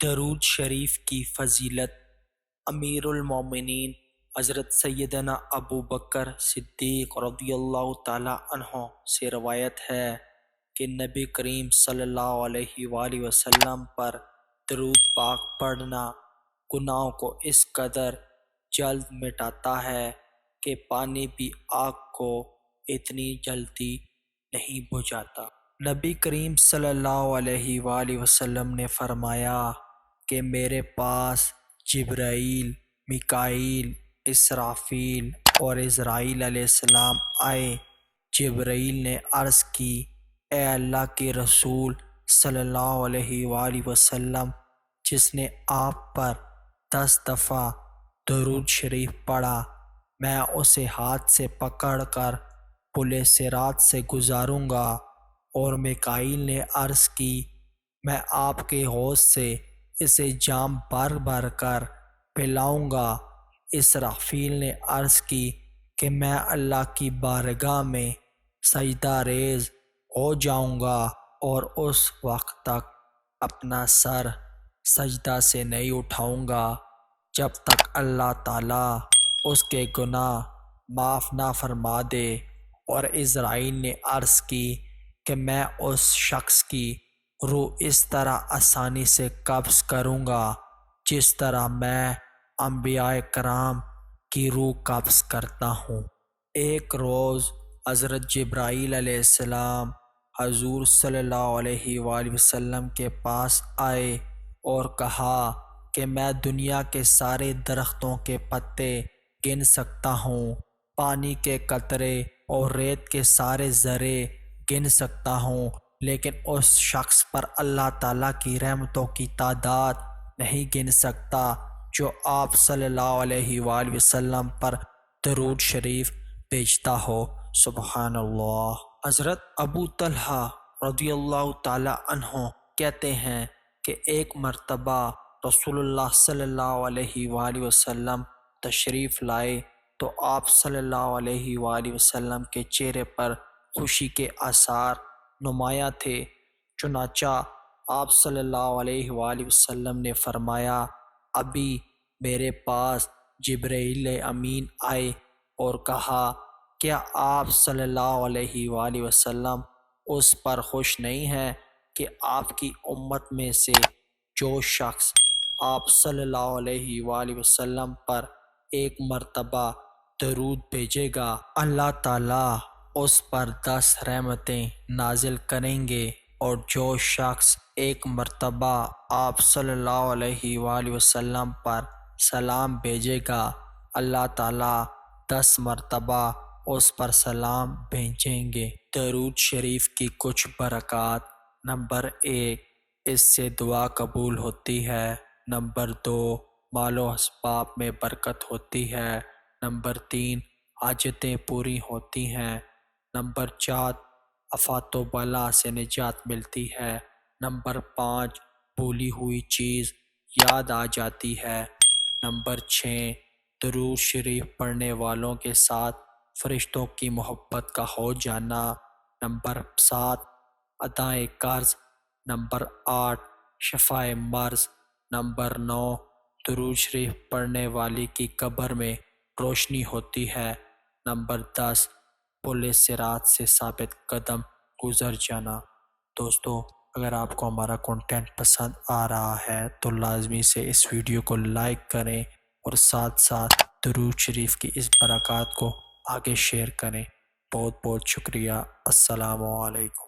درود شریف کی فضیلت۔ امیر المومنین حضرت سیدنا ابو بکر صدیق رضی اللہ تعالی عنہ سے روایت ہے کہ نبی کریم صلی اللہ علیہ وآلہ وسلم پر درود پاک پڑھنا گناہوں کو اس قدر جلد مٹاتا ہے کہ پانی بھی آگ کو اتنی جلدی نہیں بجھاتا۔ نبی کریم صلی اللہ علیہ وآلہ وسلم نے فرمایا کہ میرے پاس جبرائیل، میکائیل، اسرافیل اور عزرائیل علیہ السلام آئے۔ جبرائیل نے عرض کی، اے اللہ کے رسول صلی اللہ علیہ وآلہ وسلم، جس نے آپ پر 10 دفعہ درود شریف پڑھا، میں اسے ہاتھ سے پکڑ کر پل صراط سے گزاروں گا۔ اور میکائیل نے عرض کی، میں آپ کے حوض سے اسے جام بھر بھر کر پلاؤں گا۔ اسرافیل نے عرض کی کہ میں اللہ کی بارگاہ میں سجدہ ریز ہو جاؤں گا اور اس وقت تک اپنا سر سجدہ سے نہیں اٹھاؤں گا جب تک اللہ تعالیٰ اس کے گناہ معاف نہ فرما دے۔ اور عزرائیل نے عرض کی کہ میں اس شخص کی روح اس طرح آسانی سے قبض کروں گا جس طرح میں انبیاء کرام کی روح قبض کرتا ہوں۔ ایک روز حضرت جبرائیل علیہ السلام حضور صلی اللہ علیہ وآلہ وسلم کے پاس آئے اور کہا کہ میں دنیا کے سارے درختوں کے پتے گن سکتا ہوں، پانی کے قطرے اور ریت کے سارے ذرے گن سکتا ہوں، لیکن اس شخص پر اللہ تعالیٰ کی رحمتوں کی تعداد نہیں گن سکتا جو آپ صلی اللہ علیہ وآلہ وسلم پر درود شریف بھیجتا ہو۔ سبحان اللہ۔ حضرت ابو طلحہ رضی اللہ تعالی عنہ کہتے ہیں کہ ایک مرتبہ رسول اللہ صلی اللہ علیہ وآلہ وسلم تشریف لائے تو آپ صلی اللہ علیہ وآلہ وسلم کے چہرے پر خوشی کے آثار نمایاں تھے۔ چنانچہ آپ صلی اللہ علیہ وآلہ وسلم نے فرمایا، ابھی میرے پاس جبرائیل امین آئے اور کہا، کیا آپ صلی اللہ علیہ وآلہ وسلم اس پر خوش نہیں ہیں کہ آپ کی امت میں سے جو شخص آپ صلی اللہ علیہ وآلہ وسلم پر ایک مرتبہ درود بھیجے گا، اللہ تعالیٰ اس پر 10 رحمتیں نازل کریں گے، اور جو شخص ایک مرتبہ آپ صلی اللہ علیہ وآلہ وسلم پر سلام بھیجے گا، اللہ تعالیٰ 10 مرتبہ اس پر سلام بھیجیں گے۔ درود شریف کی کچھ برکات۔ نمبر 1، اس سے دعا قبول ہوتی ہے۔ نمبر 2، مال و اسباب میں برکت ہوتی ہے۔ نمبر 3، حاجتیں پوری ہوتی ہیں۔ نمبر 4، آفات و بلا سے نجات ملتی ہے۔ نمبر 5، بھولی ہوئی چیز یاد آ جاتی ہے۔ نمبر 6، درود شریف پڑھنے والوں کے ساتھ فرشتوں کی محبت کا ہو جانا۔ نمبر 7، ادائے قرض۔ نمبر 8، شفائے مرض۔ نمبر 9، درود شریف پڑھنے والی کی قبر میں روشنی ہوتی ہے۔ نمبر 10، پل صراط سے ثابت قدم گزر جانا۔ دوستو، اگر آپ کو ہمارا کنٹینٹ پسند آ رہا ہے تو لازمی سے اس ویڈیو کو لائک کریں اور ساتھ ساتھ درود شریف کی اس برکات کو آگے شیئر کریں۔ بہت بہت شکریہ۔ السلام علیکم۔